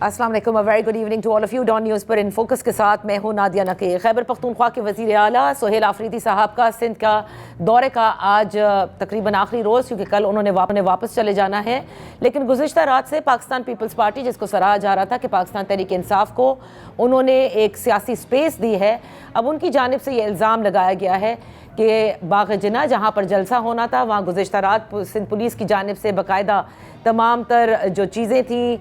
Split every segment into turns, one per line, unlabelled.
السلام علیکم، very good evening to all of you. Dawn news پر ان فوکس کے ساتھ میں ہوں نادیہ نقی۔ خیبر پختونخوا کے وزیر اعلیٰ سہیل آفریدی صاحب کا سندھ کا دورے کا آج تقریباً آخری روز، کیونکہ کل انہوں نے واپس چلے جانا ہے، لیکن گزشتہ رات سے پاکستان پیپلز پارٹی، جس کو سراہا جا رہا تھا کہ پاکستان تحریک انصاف کو انہوں نے ایک سیاسی سپیس دی ہے، اب ان کی جانب سے یہ الزام لگایا گیا ہے کہ باغ جناح جہاں پر جلسہ ہونا تھا وہاں گزشتہ رات سندھ پولیس کی جانب سے باقاعدہ تمام تر جو چیزیں تھیں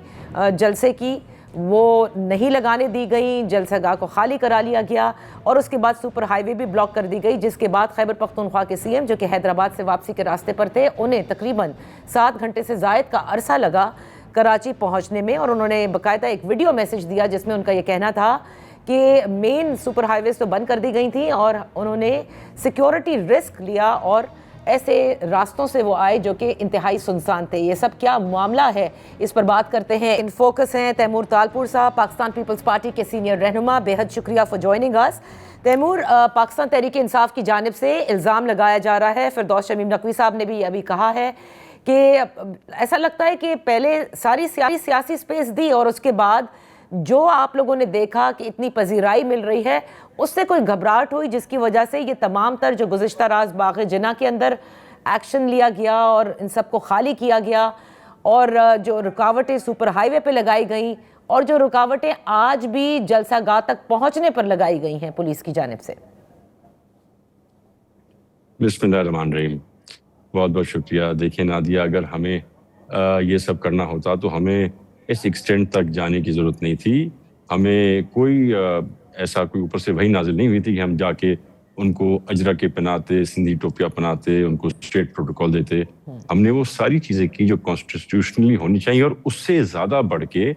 جلسے کی وہ نہیں لگانے دی گئیں، جلسہ گاہ کو خالی کرا لیا گیا، اور اس کے بعد سپر ہائی وے بھی بلاک کر دی گئی، جس کے بعد خیبر پختونخوا کے سی ایم جو کہ حیدرآباد سے واپسی کے راستے پر تھے، انہیں تقریباً 7 گھنٹے سے زائد کا عرصہ لگا کراچی پہنچنے میں، اور انہوں نے باقاعدہ ایک ویڈیو میسج دیا جس میں ان کا یہ کہنا تھا کہ مین سپر ہائی ویز تو بند کر دی گئی تھیں اور انہوں نے سیکیورٹی رسک لیا اور ایسے راستوں سے وہ آئے جو کہ انتہائی سنسان تھے۔ یہ سب کیا معاملہ ہے، اس پر بات کرتے ہیں۔ ان فوکس ہیں تیمور تالپور صاحب، پاکستان پیپلز پارٹی کے سینئر رہنما، بے حد شکریہ for joining us. Taimur, Pakistan Tehreek Insaf کی جانب سے الزام لگایا جا رہا ہے، فردوس شمیم نقوی صاحب نے بھی ابھی کہا ہے کہ ایسا لگتا ہے کہ پہلے ساری سیاسی سپیس دی اور اس کے بعد جو آپ لوگوں نے دیکھا کہ اتنی پذیرائی مل رہی ہے، اس سے کوئی گھبراہٹ ہوئی جس کی وجہ سے یہ تمام تر جو گزشتہ راز باغ جناح کے اندر ایکشن لیا گیا اور ان سب کو خالی کیا گیا، اور جو رکاوٹیں سپر ہائی وے پہ لگائی گئیں اور جو رکاوٹیں آج بھی جلسہ گاہ تک پہنچنے پر لگائی گئی ہیں پولیس کی جانب سے؟
بسم اللہ الرحمن الرحیم، بہت بہت شکریہ۔ دیکھیں نادیہ، اگر ہمیں یہ سب کرنا ہوتا تو ہمیں اس ایکسٹینٹ تک جانے کی ضرورت نہیں تھی، ہمیں کوئی ایسا کوئی اوپر سے وہی نازل نہیں ہوئی تھی کہ ہم جا کے ان کو اجرا کے پہناتے، سندھی ٹوپیاں پہناتے، ان کو اسٹیٹ پروٹوکول دیتے۔ ہم نے وہ ساری چیزیں کی جو کانسٹیٹیوشنلی ہونی چاہیے، اور اس سے زیادہ بڑھ کے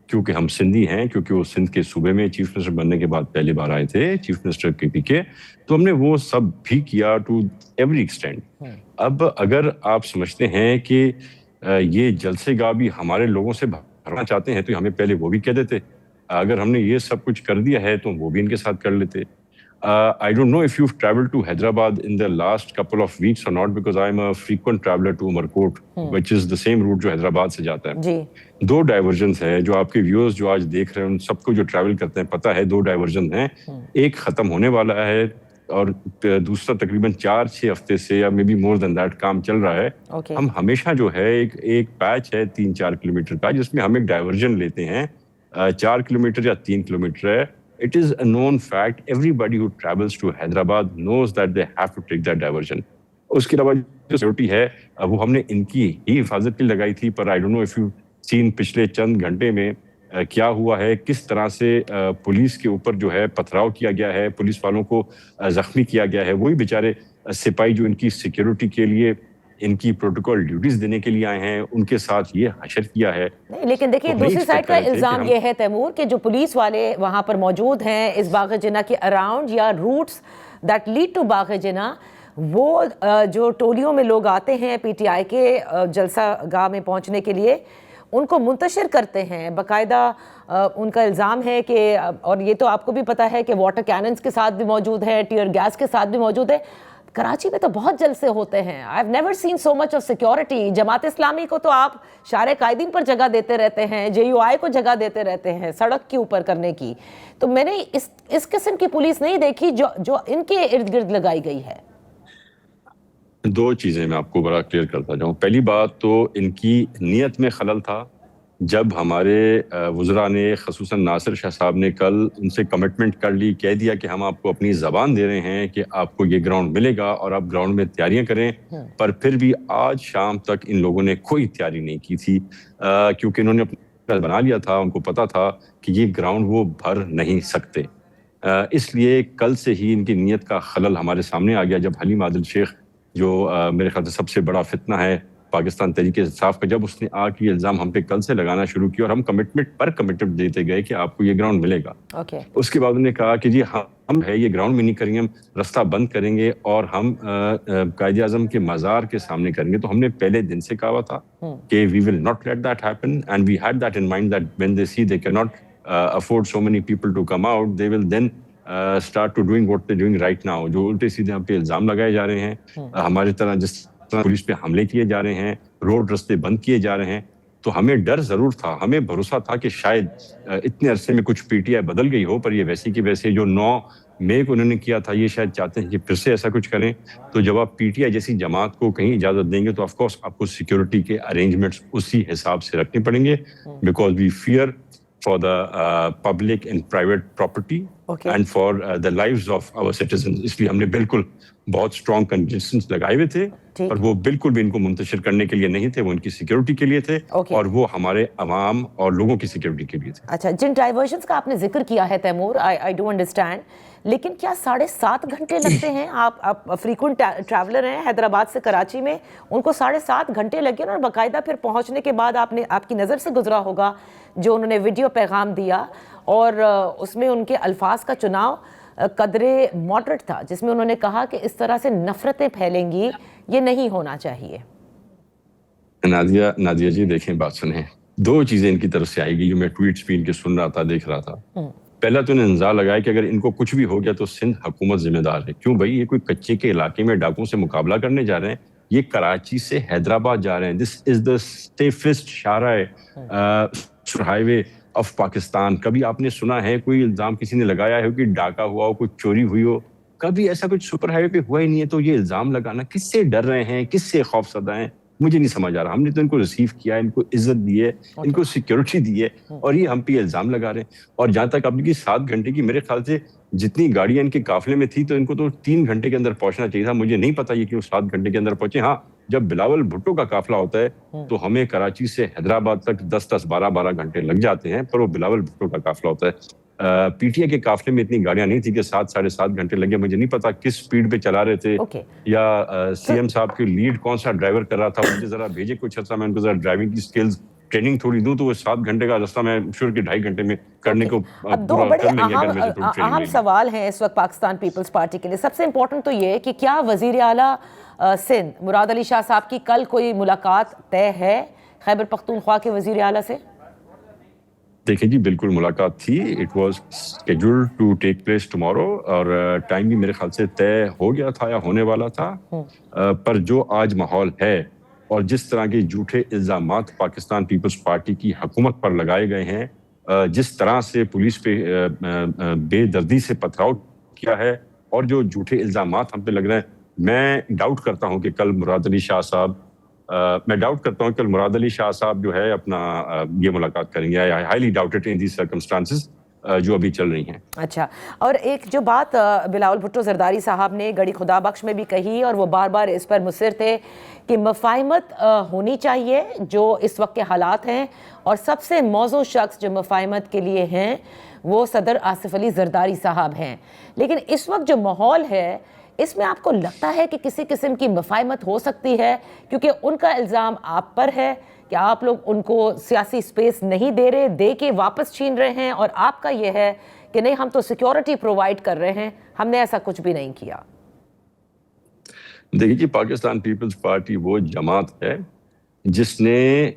کیونکہ ہم سندھی ہیں، کیونکہ وہ سندھ کے صوبے میں چیف منسٹر بننے کے بعد پہلی بار آئے تھے چیف منسٹر کے، تو ہم نے وہ سب بھی کیا ٹو ایوری ایکسٹینٹ۔ اب اگر آپ سمجھتے ہیں کہ یہ جلسے گاہ بھی ہمارے لوگوں سے بھرنا چاہتے ہیں تو ہمیں پہلے وہ بھی کہہ دیتے۔ اگر ہم نے یہ سب کچھ کر دیا ہے تو وہ بھی ان کے ساتھ کر لیتے۔ I don't know if you've traveled to Hyderabad in the last couple of weeks or not, because I'm a frequent traveler to Umarkot, which is the same route جو حیدرآباد سے جاتا ہے۔ 2 ڈائیورژنز ہیں جو آپ کے ویورز جو آج دیکھ رہے ہیں ان سب کو جو ٹریول کرتے ہیں پتہ ہے 2 ڈائیورژن ہیں، ایک ختم ہونے والا ہے اور دوسرا تقریباً 4-6 ہفتے سے یا may be more then that کام چل رہا ہے۔ ہم ہمیشہ جو ہے ایک پیچ ہے 3-4 کلومیٹر کا جس میں ہم ایک ڈائیورژن لیتے ہیں، 4 کلومیٹر یا 3 کلومیٹر ہے۔ It is a known fact. Everybody who travels to Hyderabad knows that they have to take that diversion. اس کے علاوہ جو سیکورٹی ہے وہ ہم نے ان کی ہی حفاظت کی لگائی تھی، پر I don't know if you've seen پچھلے چند گھنٹے میں کیا ہوا ہے، کس طرح سے پولیس کے اوپر جو ہے پتھراؤ کیا گیا ہے، پولیس والوں کو زخمی کیا گیا ہے۔ وہی بیچارے سپاہی جو ان کی سیکورٹی کے لیے، ان کی پروٹوکول ڈیوٹیز دینے کے لیے آئے ہیں، ان کے ساتھ یہ حشر کیا ہے۔
لیکن دیکھیے دوسری سائڈ کا الزام یہ ہے تیمور کہ جو پولیس والے وہاں پر موجود ہیں اس باغ جناح کے اراؤنڈ یا روٹس دیٹ لیڈ ٹو باغ جناح، وہ جو ٹولیوں میں لوگ آتے ہیں پی ٹی آئی کے جلسہ گاہ میں پہنچنے کے لیے، ان کو منتشر کرتے ہیں باقاعدہ۔ ان کا الزام ہے کہ، اور یہ تو آپ کو بھی پتہ ہے کہ واٹر کیننز کے ساتھ بھی موجود ہے، ٹیئر گیس کے ساتھ بھی موجود ہے۔ کراچی میں تو بہت جلسے ہوتے ہیں، I've never seen so much of security۔ Jamaat Islami کو تو آپ شارع قائدین پر جگہ دیتے رہتے ہیں، JUI کو جگہ دیتے رہتے ہیں سڑک کے اوپر کرنے کی، تو میں نے اس قسم کی پولیس نہیں دیکھی جو ان کے ارد گرد لگائی گئی ہے۔
2 چیزیں میں آپ کو بڑا کلیئر کرتا جاؤں۔ پہلی بات تو ان کی نیت میں خلل تھا۔ جب ہمارے وزراء نے، خصوصاً ناصر شاہ صاحب نے کل ان سے کمٹمنٹ کر لی، کہہ دیا کہ ہم آپ کو اپنی زبان دے رہے ہیں کہ آپ کو یہ گراؤنڈ ملے گا اور آپ گراؤنڈ میں تیاریاں کریں، پر پھر بھی آج شام تک ان لوگوں نے کوئی تیاری نہیں کی تھی، کیونکہ انہوں نے اپنا بنا لیا تھا، ان کو پتا تھا کہ یہ گراؤنڈ وہ بھر نہیں سکتے۔ اس لیے کل سے ہی ان کی نیت کا خلل ہمارے سامنے آ گیا، جب حلیم عادل شیخ جو میرے خیال سے سب سے بڑا فتنہ ہے پاکستان تحریک انصاف کا، جب اس نے آ کے یہ الزام ہم پہ کل سے لگانا شروع کیا اور ہم کمٹمنٹ دیتے گئے کہ آپ کو یہ گراؤنڈ ملے گا۔ اس کے بعد انہوں نے کہا کہ جی ہم ہے یہ گراؤنڈ میں نہیں کریں گے، ہم رستہ بند کریں گے اور ہم قائد اعظم کے مزار کے سامنے کریں گے۔ تو ہم نے پہلے دن سے کہا ہوا تھا کہ we will not let that happen, and we had that in mind that when they see they cannot afford so many people to come out, they will then start to doing what they're doing right now۔ جو الٹے سیدھے ہم پہ الزام لگائے جا رہے ہیں، ہماری طرح جس پولیس پہ حملے کیے جا رہے ہیں، روڈ رستے بند کیے جا رہے ہیں، تو ہمیں ڈر ضرور تھا, ہمیں بھروسہ تھا کہ شاید اتنے عرصے میں کچھ پی ٹی آئی بدل گئی ہو, پر یہ ویسی کی ویسے جو 9 مئی کو انہوں نے کیا تھا, یہ شاید چاہتے ہیں کہ پھر سے ایسا کچھ کریں. تو جب آپ پی ٹی آئی جیسی جماعت کو کہیں اجازت دیں گے تو آف کورس آپ کو سیکیورٹی کے ارینجمنٹس اسی حساب سے رکھنے پڑیں گے, because we fear for the public and private property and for the lifes of our citizens. اس لیے ہم نے بالکل بہت اسٹرانگ کنڈیشنز لگائے ہوئے تھے, اور وہ بالکل بھی ان کو منتشر کرنے کے لیے نہیں تھے, وہ ان کی سیکیورٹی کے لیے تھے, اور وہ ہمارے عوام اور لوگوں کی سیکیورٹی کے لیے تھے.
اچھا, جن ڈائیورژنس کا آپ نے ذکر کیا ہے تیمور, آئی ڈو انڈرسٹینڈ, لیکن کیا 7.5 گھنٹے لگتے ہیں؟ آپ فریکوینٹ ٹریولر ہیں حیدرآباد سے کراچی میں, ان کو 7.5 گھنٹے لگے, اور باقاعدہ پھر پہنچنے کے بعد آپ کی نظر سے گزرا ہوگا جو انہوں نے ویڈیو پیغام دیا, اور اس میں ان کے الفاظ کا چناؤ قدرے ماڈریٹ تھا, جس میں انہوں نے کہا کہ اس طرح سے نفرتیں پھیلیں گی, یہ نہیں ہونا چاہیے.
نادیہ جی دیکھیں, بات سنیں, 2 چیزیں ان کی طرف سے آئے گی جو میں ٹویٹس بھی ان کے سن رہا تھا, دیکھ رہا تھا. پہلا تو انہیں انزا لگایا کہ اگر ان کو کچھ بھی ہو گیا تو سندھ حکومت ذمہ دار ہے. کیوں بھائی, یہ کوئی کچے کے علاقے میں ڈاکوں سے مقابلہ کرنے جا رہے ہیں, یہ کراچی سے حیدرآباد جا رہے ہیں. دس از دا سیفسٹ شاہراہ ہائی وے آف پاکستان. کبھی آپ نے سنا ہے کوئی الزام کسی نے لگایا ہے کہ ڈاکہ ہوا ہو, کوئی چوری ہوئی ہو؟ کبھی ایسا کچھ سپر ہائی وے پہ ہوا ہی نہیں ہے. تو یہ الزام لگانا, کس سے ڈر رہے ہیں, کس سے خوف زدہ ہیں, مجھے نہیں سمجھ آ رہا. ہم نے تو ان کو ریسیو کیا, ان کو عزت دی ہے, ان کو سیکیورٹی دی ہے, اور یہ ہم پہ الزام لگا رہے ہیں. اور جہاں تک اپنی 7 گھنٹے کی, میرے خیال سے جتنی گاڑیاں ان کے قافلے میں تھی تو ان کو تو 3 گھنٹے کے اندر پہنچنا چاہیے تھا. مجھے نہیں پتا یہ کیوں 7 گھنٹے کے اندر پہنچے. ہاں, جب بلاول بھٹو کا قافلہ ہوتا ہے تو ہمیں کراچی سے حیدرآباد تک 10-12 گھنٹے لگ جاتے ہیں, پر وہ بلاول بھٹو کا قافلہ ہوتا ہے. پی ٹی آئی کے قافلے میں اتنی گاڑیاں نہیں تھی کہ 7-7.5 گھنٹے لگے. مجھے نہیں پتا کس سپیڈ پہ چلا رہے تھے, یا سی ایم صاحب کی لیڈ کون سا ڈرائیور کر رہا تھا. مجھے ذرا بھیجے کچھ عرصہ, میں ان کو ذرا ڈرائیونگ کی سکلز ٹریننگ تھوڑی دوں, تو وہ 7 گھنٹے کا رستہ میں شور کے 2.5 گھنٹے میں کرنے کو پورا کر لیں گے.
اہم سوال ہیں اس وقت پاکستان پیپلز پارٹی کے لیے. سب سے امپورٹنٹ تو یہ کہ کیا وزیر اعلیٰ سندھ مراد علی شاہ صاحب کی کل کوئی ملاقات طے ہے خیبر پختونخوا کے وزیر اعلیٰ سے؟
دیکھیں جی, بالکل ملاقات تھی. It was scheduled to take place tomorrow, اور ٹائم بھی میرے خیال سے طے ہو گیا تھا یا ہونے والا تھا. پر جو آج ماحول ہے اور جس طرح کے جھوٹے الزامات پاکستان پیپلز پارٹی کی حکومت پر لگائے گئے ہیں, جس طرح سے پولیس پہ بے دردی سے پتھراؤ کیا ہے, اور جو جھوٹے الزامات ہم پہ لگ رہے ہیں, میں ڈاؤٹ کرتا ہوں کہ کل مراد علی شاہ صاحب جو ہے اپنا یہ ملاقات کریں گے. I highly ڈاؤٹڈ in these circumstances جو ابھی چل رہی ہیں.
اچھا, اور ایک جو بات بلاول بھٹو زرداری صاحب نے گڑی خدا بخش میں بھی کہی, اور وہ بار بار اس پر مصر تھے کہ مفاہمت ہونی چاہیے جو اس وقت کے حالات ہیں, اور سب سے موزوں شخص جو مفاہمت کے لیے ہیں وہ صدر آصف علی زرداری صاحب ہیں. لیکن اس وقت جو ماحول ہے اس میں آپ کو لگتا ہے کہ کسی قسم کی مفاہمت ہو سکتی ہے؟ کیونکہ ان کا الزام آپ پر ہے کہ آپ لوگ ان کو سیاسی سپیس نہیں دے رہے, دے کے واپس چھین رہے ہیں, اور آپ کا یہ ہے کہ نہیں ہم تو سیکیورٹی پرووائڈ کر رہے ہیں, ہم نے ایسا کچھ بھی نہیں کیا.
دیکھیے جی, پاکستان پیپلز پارٹی وہ جماعت ہے جس نے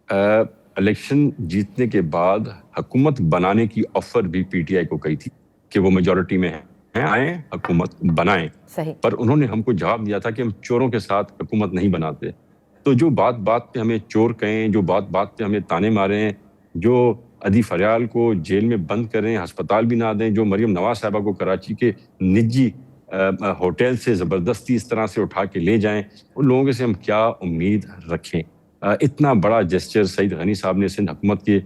الیکشن جیتنے کے بعد حکومت بنانے کی آفر بھی پی ٹی آئی کو کہی تھی کہ وہ میجورٹی میں آئیں, حکومت بنائیں. پر انہوں نے ہم کو جواب دیا تھا کہ ہم چوروں کے ساتھ حکومت نہیں بناتے. تو جو بات بات پہ ہمیں چور کہیں, جو بات بات پہ ہمیں تانے ماریں, جو ادی فریال کو جیل میں بند کریں, ہسپتال بھی نہ دیں, جو مریم نواز صاحبہ کو کراچی کے نجی ہوٹل سے زبردستی اس طرح سے اٹھا کے لے جائیں, ان لوگوں سے ہم کیا امید رکھیں؟ اتنا بڑا جسچر سعید غنی صاحب نے سندھ حکومت کے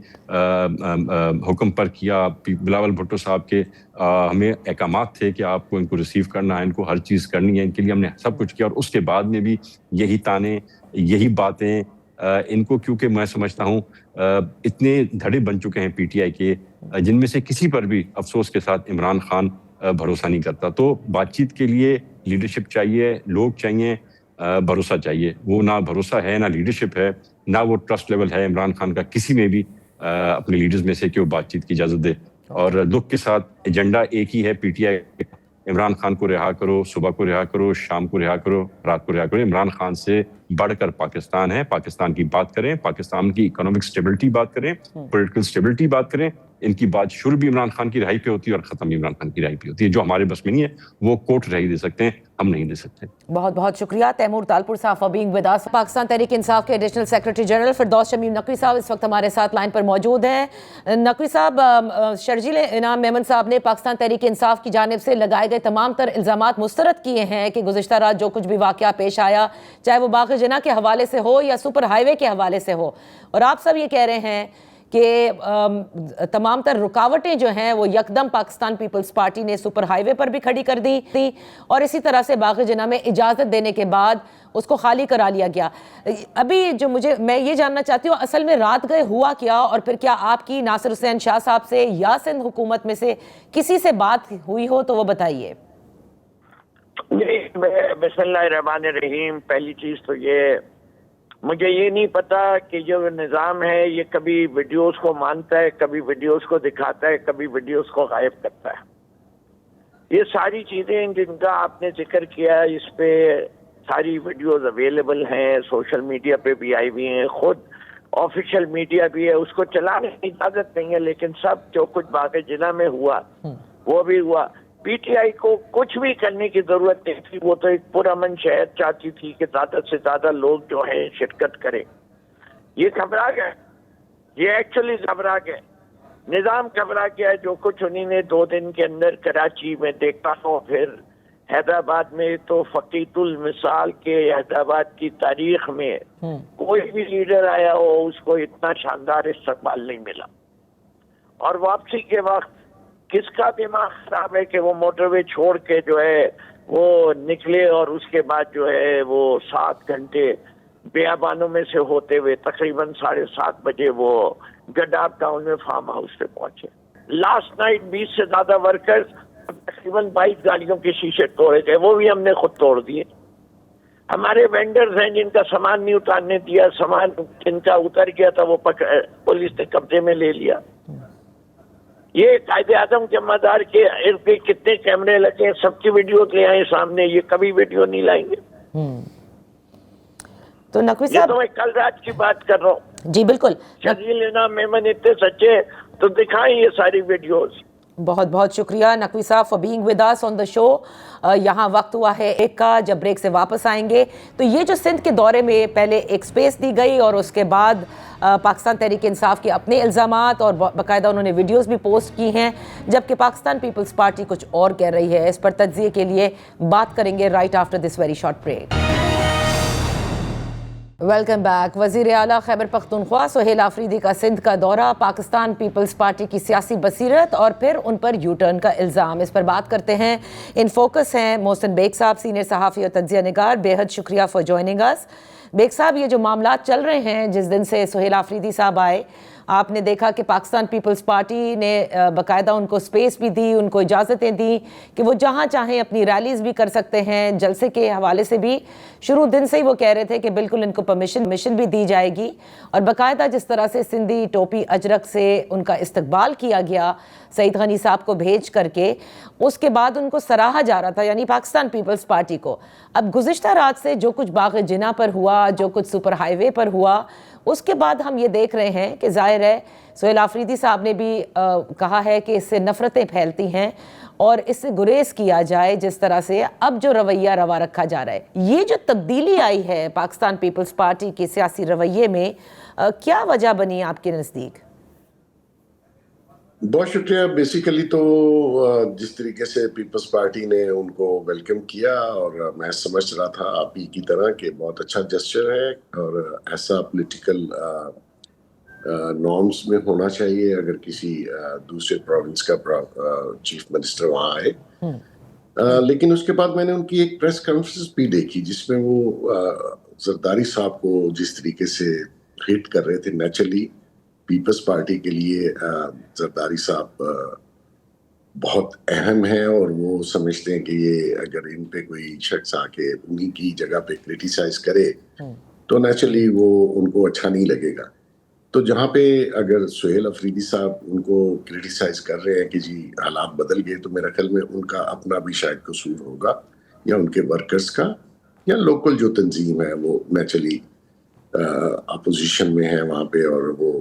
حکم پر کیا. بلاول بھٹو صاحب کے ہمیں احکامات تھے کہ آپ کو ان کو ریسیو کرنا ہے, ان کو ہر چیز کرنی ہے, ان کے لیے ہم نے سب کچھ کیا, اور اس کے بعد میں بھی یہی تانے, یہی باتیں ان کو. کیونکہ میں سمجھتا ہوں اتنے دھڑے بن چکے ہیں پی ٹی آئی کے, جن میں سے کسی پر بھی افسوس کے ساتھ عمران خان بھروسہ نہیں کرتا. تو بات چیت کے لیے لیڈرشپ چاہیے, لوگ چاہیے, بھروسہ چاہیے. وہ نہ بھروسہ ہے, نہ لیڈرشپ ہے, نہ وہ ٹرسٹ لیول ہے عمران خان کا کسی میں بھی اپنے لیڈرز میں سے کہ وہ بات چیت کی اجازت دے. اور دکھ کے ساتھ ایجنڈا ایک ہی ہے P T I, Imran Khan کو رہا کرو, صبح کو رہا کرو, شام کو رہا کرو, رات کو رہا کرو. عمران خان سے بڑھ کر پاکستان ہے, پاکستان کی بات کریں, پاکستان کی اکنامک سٹیبلٹی بات کریں, پولیٹیکل سٹیبلٹی بات کریں, ان کی بات شروع بھی عمران خان کی رہائی پہ ہوتی ہے اور ختم بھی عمران خان کی رہائی پہ ہوتی ہے. جو ہمارے بس میں نہیں ہے وہ کورٹ رہائی دے سکتے ہیں, ہم نہیں دے سکتے.
بہت بہت شکریہ تیمور تالپور صاحب for being with us. Pakistan Tehreek Insaf کے additional secretary general Firdous Shamim Naqvi صاحب اس وقت ہمارے ساتھ لائن پر موجود ہیں. نقوی صاحب, شرجیل انعام میمن صاحب نے پاکستان تحریک انصاف کی جانب سے لگائے گئے تمام تر الزامات مسترد کیے ہیں کہ گزشتہ رات جو کچھ بھی واقعہ پیش آیا, چاہے وہ باغ جناح کے حوالے سے ہو یا سپر ہائی وے کے حوالے سے ہو, اور آپ سب یہ کہہ رہے ہیں کہ تمام تر رکاوٹیں جو ہیں وہ یکدم پاکستان پیپلز پارٹی نے سپر ہائی وے پر بھی کھڑی کر دی تھی, اور اسی طرح سے باغ جناح میں اجازت دینے کے بعد اس کو خالی کرا لیا گیا. ابھی جو میں یہ جاننا چاہتی ہوں, اصل میں رات گئے ہوا کیا, اور پھر کیا آپ کی ناصر حسین شاہ صاحب سے یا سندھ حکومت میں سے کسی سے بات ہوئی ہو تو وہ بتائیے.
بسم اللہ الرحمن الرحیم. پہلی چیز تو یہ, مجھے یہ نہیں پتا کہ جو نظام ہے یہ کبھی ویڈیوز کو مانتا ہے, کبھی ویڈیوز کو دکھاتا ہے, کبھی ویڈیوز کو غائب کرتا ہے. یہ ساری چیزیں جن کا آپ نے ذکر کیا, اس پہ ساری ویڈیوز اویلیبل ہیں, سوشل میڈیا پہ بھی آئی ہوئی ہیں, خود آفیشیل میڈیا بھی ہے, اس کو چلانے کی اجازت نہیں ہے, لیکن سب جو کچھ باغ جناح میں ہوا وہ بھی ہوا. پی ٹی آئی کو کچھ بھی کرنے کی ضرورت نہیں تھی, وہ تو ایک پرامن شہر چاہتی تھی کہ زیادہ سے زیادہ لوگ جو ہیں شرکت کریں. یہ گھبرا گئے, یہ ایکچولی گھبرا گئے, نظام گھبرا گیا. جو کچھ انہوں نے 2 دن کے اندر کراچی میں دیکھا ہو, پھر حیدرآباد میں, تو فقیت المثال کے حیدرآباد کی تاریخ میں کوئی بھی لیڈر آیا ہو اس کو اتنا شاندار استقبال نہیں ملا. اور واپسی کے وقت کس کا دماغ خراب ہے کہ وہ موٹر وے چھوڑ کے جو ہے وہ نکلے, اور اس کے بعد جو ہے وہ 7 گھنٹے بیابانوں میں سے ہوتے ہوئے تقریباً 7:30 بجے وہ گڈاب ٹاؤن میں فارم ہاؤس پہ پہنچے. لاسٹ نائٹ 20 سے زیادہ ورکرز تقریباً 22 گاڑیوں کے شیشے توڑے گئے, وہ بھی ہم نے خود توڑ دیے. ہمارے وینڈرز ہیں جن کا سامان نہیں اتارنے دیا, سامان جن کا اتر گیا تھا وہ پولیس نے قبضے میں لے لیا. یہ قائد اعظم کے مزار کے ارد گرد کتنے کیمرے لگے ہیں, سب کی ویڈیوز لے آئے سامنے, یہ کبھی ویڈیو نہیں لائیں گے.
تو نقوی
یہ
صاحب,
تو میں کل رات کی بات کر رہا ہوں.
جی بالکل,
شرجیل انعام میمن اتنے سچے تو دکھائیں یہ ساری ویڈیوز.
بہت بہت شکریہ نقوی صاحب فار بینگ ود اس آن دا شو. یہاں وقت ہوا ہے ایک کا, جب بریک سے واپس آئیں گے تو یہ جو سندھ کے دورے میں پہلے ایک سپیس دی گئی اور اس کے بعد پاکستان تحریک انصاف کے اپنے الزامات اور باقاعدہ انہوں نے ویڈیوز بھی پوسٹ کی ہیں, جبکہ پاکستان پیپلز پارٹی کچھ اور کہہ رہی ہے. اس پر تجزیے کے لیے بات کریں گے right after this very short break. Welcome back. وزیر اعلیٰ خیبر پختونخوا سہیل آفریدی کا سندھ کا دورہ, پاکستان پیپلز پارٹی کی سیاسی بصیرت اور پھر ان پر یو ٹرن کا الزام. اس پر بات کرتے ہیں. ان فوکس ہیں محسن بیگ صاحب, سینئر صحافی اور تجزیہ نگار. بے حد شکریہ فار جوائننگ اس. بیگ صاحب, یہ جو معاملات چل رہے ہیں جس دن سے سہیل آفریدی صاحب آئے, آپ نے دیکھا کہ پاکستان پیپلز پارٹی نے باقاعدہ ان کو سپیس بھی دی, ان کو اجازتیں دی کہ وہ جہاں چاہیں اپنی ریلیز بھی کر سکتے ہیں. جلسے کے حوالے سے بھی شروع دن سے ہی وہ کہہ رہے تھے کہ بالکل ان کو پرمیشن بھی دی جائے گی, اور باقاعدہ جس طرح سے سندھی ٹوپی اجرک سے ان کا استقبال کیا گیا سعید غنی صاحب کو بھیج کر کے, اس کے بعد ان کو سراہا جا رہا تھا, یعنی پاکستان پیپلز پارٹی کو. اب گزشتہ رات سے جو کچھ باغ جناح پر ہوا, جو کچھ سپر ہائی وے پر ہوا, اس کے بعد ہم یہ دیکھ رہے ہیں کہ ظاہر ہے سہیل آفریدی صاحب نے بھی کہا ہے کہ اس سے نفرتیں پھیلتی ہیں اور اس سے گریز کیا جائے, جس طرح سے اب جو رویہ روا رکھا جا رہا ہے. یہ جو تبدیلی آئی ہے پاکستان پیپلز پارٹی کے سیاسی رویے میں, کیا وجہ بنی آپ کے نزدیک؟
بہت شکریہ. بیسیکلی تو جس طریقے سے پیپلز پارٹی نے ان کو ویلکم کیا, اور میں سمجھ رہا تھا آپ ہی کی طرح کہ بہت اچھا جسچر ہے, اور ایسا پولیٹیکل نارمز میں ہونا چاہیے اگر کسی دوسرے پروونس کا چیف منسٹر وہاں آئے. لیکن اس کے بعد میں نے ان کی ایک پریس کانفرنس بھی دیکھی جس میں وہ زرداری صاحب کو جس طریقے سے ہٹ کر رہے تھے. نیچرلی پیپلز پارٹی کے لیے زرداری صاحب بہت اہم ہیں, اور وہ سمجھتے ہیں کہ یہ اگر ان پہ کوئی شخص آ کے انہی کی جگہ پہ کریٹیسائز کرے تو نیچرلی وہ ان کو اچھا نہیں لگے گا. تو جہاں پہ اگر سہیل آفریدی صاحب ان کو کریٹیسائز کر رہے ہیں کہ جی حالات بدل گئے, تو میرا خیال میں ان کا اپنا بھی شاید قصور ہوگا, یا ان کے ورکرز کا, یا لوکل جو تنظیم ہے وہ نیچرلی اپوزیشن میں ہے وہاں پہ, اور وہ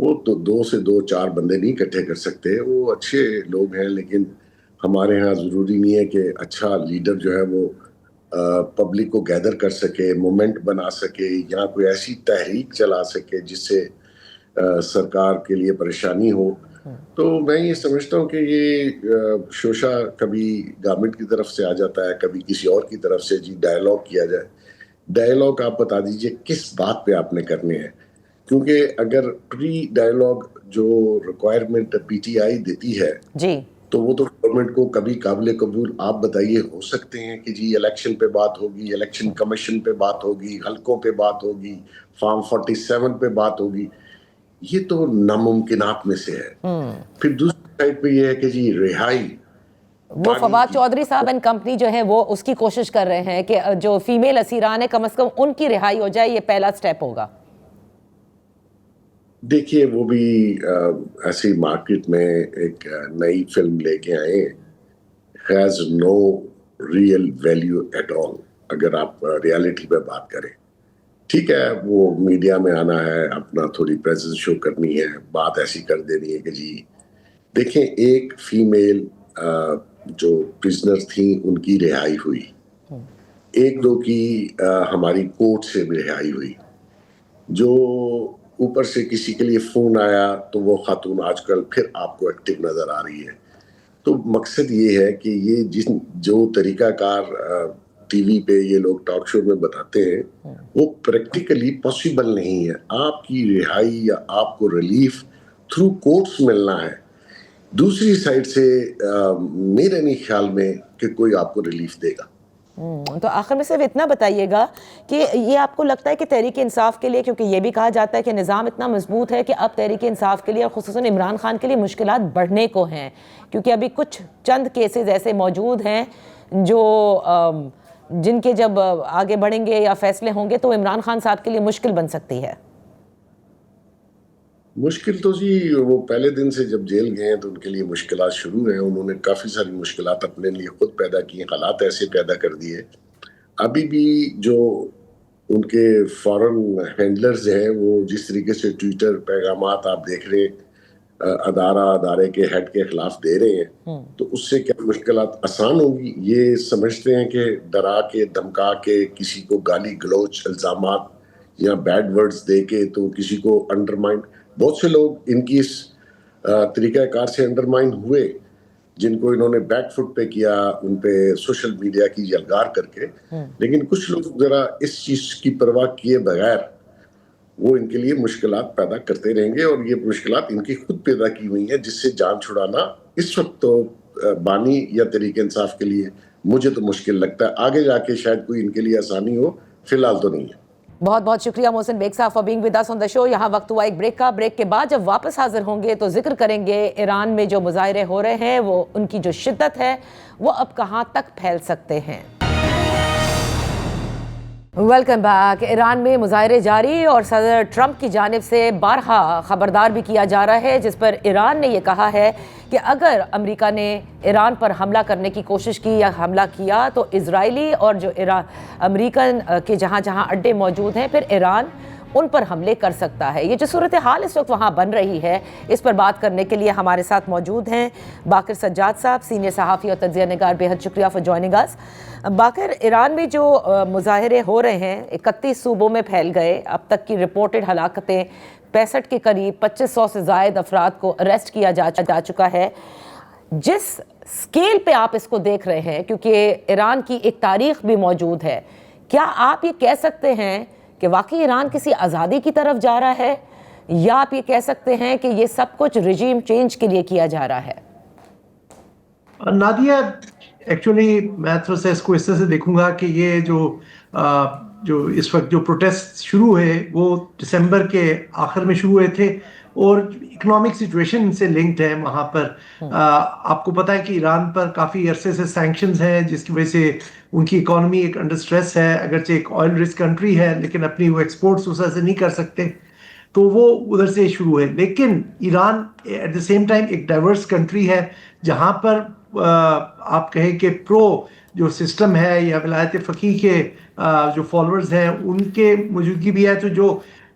وہ تو 2 سے 4 بندے نہیں اکٹھے کر سکتے. وہ اچھے لوگ ہیں لیکن ہمارے ہاں ضروری نہیں ہے کہ اچھا لیڈر جو ہے وہ پبلک کو گیدر کر سکے, مومنٹ بنا سکے, یا کوئی ایسی تحریک چلا سکے جس سے سرکار کے لیے پریشانی ہو. تو میں یہ سمجھتا ہوں کہ یہ شوشہ کبھی گورنمنٹ کی طرف سے آ جاتا ہے, کبھی کسی اور کی طرف سے. جی ڈائیلاگ کیا جائے, ڈائیلاگ آپ بتا دیجئے کس بات پہ آپ نے کرنے ہیں, کیونکہ اگر پری ڈائیلاگ جو ریکوائرمنٹ پی ٹی آئی دیتی ہے
جی
تو وہ تو گورنمنٹ کو کبھی قابل قبول آپ بتائیے ہو سکتے ہیں کہ جی الیکشن پہ بات ہوگی, الیکشن کمیشن پہ بات ہوگی, حلقوں پہ بات ہوگی, فارم 47 پہ بات ہوگی. یہ تو ناممکنات میں سے ہے. پھر دوسری سائڈ پہ یہ ہے کہ جی رہائی,
وہ فواد چودھری صاحب اینڈ کمپنی جو ہے وہ اس کی کوشش کر رہے ہیں کہ جو فیمیل اسیران ہے کم از کم ان کی رہائی ہو جائے, یہ پہلا سٹیپ ہوگا.
دیکھیے وہ بھی ایسی مارکیٹ میں ایک نئی فلم لے کے آئے, has no real value at all. اگر آپ ریالٹی پہ بات کریں, ٹھیک ہے وہ میڈیا میں آنا ہے, اپنا تھوڑی پریزنس شو کرنی ہے, بات ایسی کر دینی ہے کہ جی دیکھیں ایک فیمیل جو پرزنر تھیں ان کی رہائی ہوئی, 1-2 کی ہماری کورٹ سے بھی رہائی ہوئی. جو اوپر سے کسی کے لیے فون آیا تو وہ خاتون آج کل پھر آپ کو ایکٹیو نظر آ رہی ہے. تو مقصد یہ ہے کہ یہ جو طریقہ کار ٹی وی پہ یہ لوگ ٹاک شو میں بتاتے ہیں وہ پریکٹیکلی پاسبل نہیں ہے. آپ کی رہائی یا آپ کو ریلیف تھرو کورٹس ملنا ہے. دوسری سائڈ سے میرے نہیں خیال میں کہ کوئی آپ کو ریلیف دے گا.
تو آخر میں صرف اتنا بتائیے گا کہ یہ آپ کو لگتا ہے کہ تحریک انصاف کے لیے, کیونکہ یہ بھی کہا جاتا ہے کہ نظام اتنا مضبوط ہے کہ اب تحریک انصاف کے لیے اور خصوصاً عمران خان کے لیے مشکلات بڑھنے کو ہیں, کیونکہ ابھی کچھ چند کیسز ایسے موجود ہیں جو جن کے جب آگے بڑھیں گے یا فیصلے ہوں گے تو عمران خان صاحب کے لیے مشکل بن سکتی ہے.
مشکل تو جی وہ پہلے دن سے جب جیل گئے ہیں تو ان کے لیے مشکلات شروع ہیں. انہوں نے کافی ساری مشکلات اپنے لیے خود پیدا کی, حالات ایسے پیدا کر دیے. ابھی بھی جو ان کے فارن ہینڈلرز ہیں وہ جس طریقے سے ٹویٹر پیغامات آپ دیکھ رہے ادارے کے ہیڈ کے خلاف دے رہے ہیں, تو اس سے کیا مشکلات آسان ہوگی؟ یہ سمجھتے ہیں کہ ڈرا کے دھمکا کے کسی کو گالی گلوچ الزامات یا بیڈ ورڈز دے کے تو کسی کو انڈرمائن. بہت سے لوگ ان کی اس طریقہ کار سے انڈرمائن ہوئے جن کو انہوں نے بیک فٹ پہ کیا, ان پہ سوشل میڈیا کی یلغار کر کے. لیکن کچھ لوگ ذرا اس چیز کی پرواہ کیے بغیر وہ ان کے لیے مشکلات پیدا کرتے رہیں گے, اور یہ مشکلات ان کی خود پیدا کی ہوئی ہیں جس سے جان چھڑانا اس وقت تو بانی یا تحریک انصاف کے لیے مجھے تو مشکل لگتا ہے. آگے جا کے شاید کوئی ان کے لیے آسانی ہو, فی الحال تو نہیں ہے.
بہت بہت شکریہ محسن بیگ صاحب فار بینگ ود اس آن دا شو. یہاں وقت ہوا ایک بریک کا. بریک کے بعد جب واپس حاضر ہوں گے تو ذکر کریں گے ایران میں جو مظاہرے ہو رہے ہیں وہ ان کی جو شدت ہے وہ اب کہاں تک پھیل سکتے ہیں. Welcome back. ایران میں مظاہرے جاری اور صدر ٹرمپ کی جانب سے بارہا خبردار بھی کیا جا رہا ہے, جس پر ایران نے یہ کہا ہے کہ اگر امریکہ نے ایران پر حملہ کرنے کی کوشش کی یا حملہ کیا تو اسرائیلی اور جو امریکن کے جہاں جہاں اڈے موجود ہیں پھر ایران ان پر حملے کر سکتا ہے. یہ جو صورتحال اس وقت وہاں بن رہی ہے اس پر بات کرنے کے لیے ہمارے ساتھ موجود ہیں باقر سجاد صاحب, سینئر صحافی اور تجزیہ نگار. بے حد شکریہ فار جوائننگ اس. باقر, ایران میں جو مظاہرے ہو رہے ہیں 31 صوبوں میں پھیل گئے, اب تک کی رپورٹڈ ہلاکتیں 65 کے قریب, 2500 سے زائد افراد کو اریسٹ کیا جا چکا ہے. جس سکیل پہ آپ اس کو دیکھ رہے ہیں, کیونکہ ایران کی ایک تاریخ بھی موجود ہے, کیا آپ یہ کہہ سکتے ہیں کہ واقعی ایران کسی آزادی کی طرف جا رہا ہے, یا آپ یہ کہہ سکتے ہیں کہ یہ سب کچھ رجیم چینج کے لیے کیا جا رہا ہے؟
نادیہ, ایکچولی میں تھوڑا سا اس کو اس طرح سے دیکھوں گا کہ یہ جو اس وقت جو پروٹیسٹ شروع ہوئے وہ دسمبر کے آخر میں شروع ہوئے تھے, اور اکنامک سچویشن سے لنکڈ ہے وہاں پر. آپ کو پتہ ہے کہ ایران پر کافی عرصے سے سینکشنز ہیں جس کی وجہ سے ان کی اکانومی ایک انڈر سٹریس ہے. اگرچہ ایک آئل رچ کنٹری ہے لیکن اپنی وہ ایکسپورٹس اس طرح سے نہیں کر سکتے, تو وہ ادھر سے شروع ہے. لیکن Iran at the same time ایک ڈائیورس کنٹری ہے جہاں پر آپ کہیں کہ پرو جو سسٹم ہے یا ولایت فقیہ کے جو فالوورز ہیں ان کے موجودگی بھی ہے. تو جو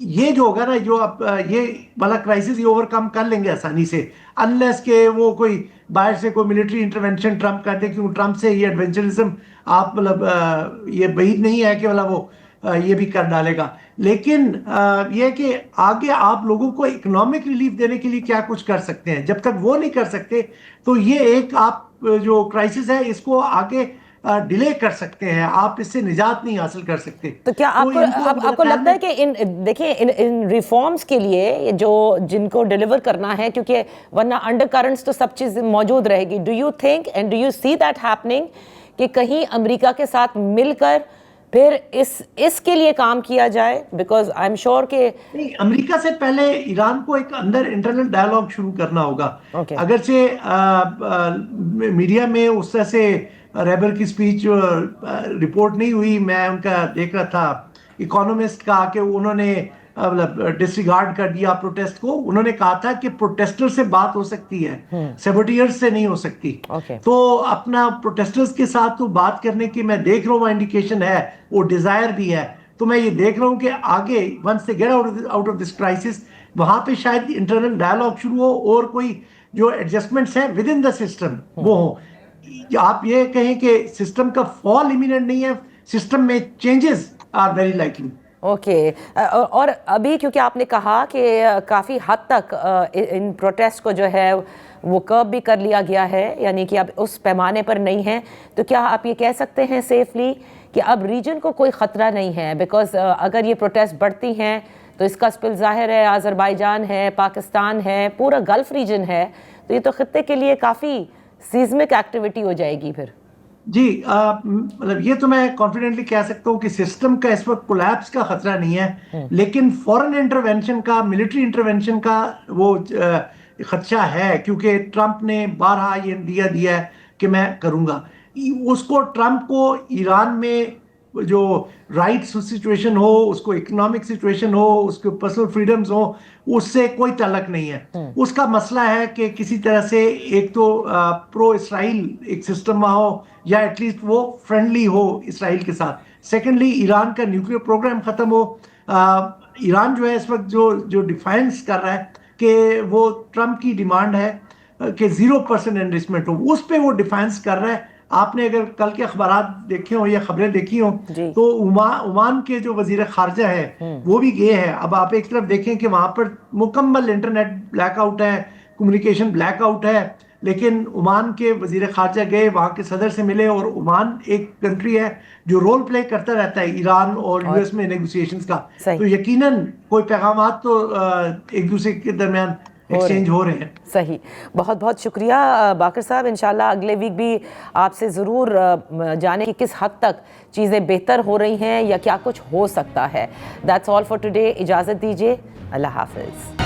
یہ جو ہوگا نا جو اب یہ والا کرائسس یہ اوورکم کر لیں گے آسانی سے انلیس کہ وہ کوئی باہر سے کوئی ملٹری انٹرونشن ٹرمپ کر دے, کیونکہ ٹرمپ سے یہ ایڈونچرزم آپ مطلب یہ بعید نہیں ہے کہ مطلب وہ یہ بھی کر ڈالے گا. لیکن یہ کہ آگے آپ لوگوں کو اکنامک ریلیف دینے کے لیے کیا کچھ کر سکتے ہیں, جب تک وہ نہیں کر سکتے تو یہ ایک آپ جو کرائسس ہے اس کو آگے ڈیلے کر سکتے ہیں, آپ اس سے نجات نہیں حاصل کر سکتے.
تو کیا آپ کو لگتا ہے کہ دیکھیں ان ریفارمز کے لیے جو جن کو ڈیلیور کرنا ہے, کیونکہ ورنہ انڈر کرنٹس تو سب چیز موجود رہے گی, do you think and do you see that happening کہ کہیں امریکہ کے ساتھ مل کر پھر اس کے لیے کام کیا جائے, بیکاز آئی ایم شیور کہ
نہیں, امریکہ سے پہلے ایران کو ایک اندر انٹرنل ڈائیلاگ شروع کرنا ہوگا. اگرچہ میڈیا میں اس طرح سے ریبر کی سپیچ رپورٹ نہیں ہوئی, میں ان کا دیکھ رہا تھا اکانومسٹ کا کہ انہوں نے ڈسریگارڈ کر دیا پروٹیسٹ کو. انہوں نے کہا تھا کہ پروٹیسٹر سے بات ہو سکتی ہے, سیبوٹیئرز سے نہیں ہو سکتی. تو اپنا پروٹیسٹرز کے ساتھ تو بات کرنے کی میں دیکھ رہا ہوں انڈیکیشن ہے, وہ ڈیزائر بھی ہے. تو میں یہ دیکھ رہا ہوں کہ آگے once they get out of this crisis وہاں پہ شاید انٹرنل ڈائیلاگ شروع ہو اور کوئی جو ایڈجسٹمنٹس ہیں ود ان دا سسٹم وہ ہوں. آپ یہ کہیں کہ سسٹم کا فال امییننٹ نہیں ہے, سسٹم میں changes are very likely.
Okay, اور ابھی کیونکہ آپ نے کہا کہ کافی حد تک ان پروٹیسٹ کو جو ہے وہ کرب بھی کر لیا گیا ہے, یعنی کہ اب اس پیمانے پر نہیں ہے, تو کیا آپ یہ کہہ سکتے ہیں سیفلی کہ اب ریجن کو کوئی خطرہ نہیں ہے؟ بیکاز اگر یہ پروٹیسٹ بڑھتی ہیں تو اس کا سپل ظاہر ہے آذربائیجان ہے, پاکستان ہے, پورا گلف ریجن ہے, تو یہ تو خطے کے لیے کافی سیزمک ایکٹیویٹی ہو جائے گی پھر.
جی مطلب یہ تو میں کانفیڈنٹلی کہہ سکتا ہوں کہ سسٹم کا اس وقت کولیپس کا خطرہ نہیں ہے, لیکن فورن انٹرونشن کا, ملٹری انٹرونشن کا وہ خدشہ ہے, کیونکہ ٹرمپ نے بارہا یہ دیا ہے کہ میں کروں گا. اس کو ٹرمپ کو ایران میں جو رائٹس سچویشن ہو, اس کو اکنامک سچویشن ہو, اس کو پرسنل فریڈمز ہو, اس سے کوئی تعلق نہیں ہے. اس کا مسئلہ ہے کہ کسی طرح سے ایک تو پرو اسرائیل ایک سسٹم ہو, یا ایٹ لیسٹ وہ فرینڈلی ہو اسرائیل کے ساتھ. سیکنڈلی ایران کا نیوکلیئر پروگرام ختم ہو. ایران جو ہے اس وقت جو ڈیفائنس کر رہا ہے کہ وہ ٹرمپ کی ڈیمانڈ ہے کہ 0% انویسٹمنٹ ہو, اس پہ وہ ڈیفائنس کر رہا ہے. آپ نے اگر کل کے اخبارات دیکھے ہوں یا خبریں دیکھی ہوں تو عمان کے جو وزیر خارجہ ہے وہ بھی گئے ہیں. اب آپ ایک طرف دیکھیں کہ وہاں پر مکمل انٹرنیٹ بلیک آؤٹ ہے, کمیونیکیشن بلیک آؤٹ ہے, لیکن عمان کے وزیر خارجہ گئے, وہاں کے صدر سے ملے, اور عمان ایک کنٹری ہے جو رول پلے کرتا رہتا ہے ایران اور یو ایس میں نیگوسیشنز کا, تو یقیناً کوئی پیغامات تو ایک دوسرے کے درمیان ایکسچینج ہو رہے ہیں.
صحیح, بہت بہت شکریہ باقر صاحب. انشاءاللہ اگلے ویک بھی آپ سے ضرور جانے کہ کس حد تک چیزیں بہتر ہو رہی ہیں یا کیا کچھ ہو سکتا ہے. That's all for today. اجازت دیجیے, اللہ حافظ.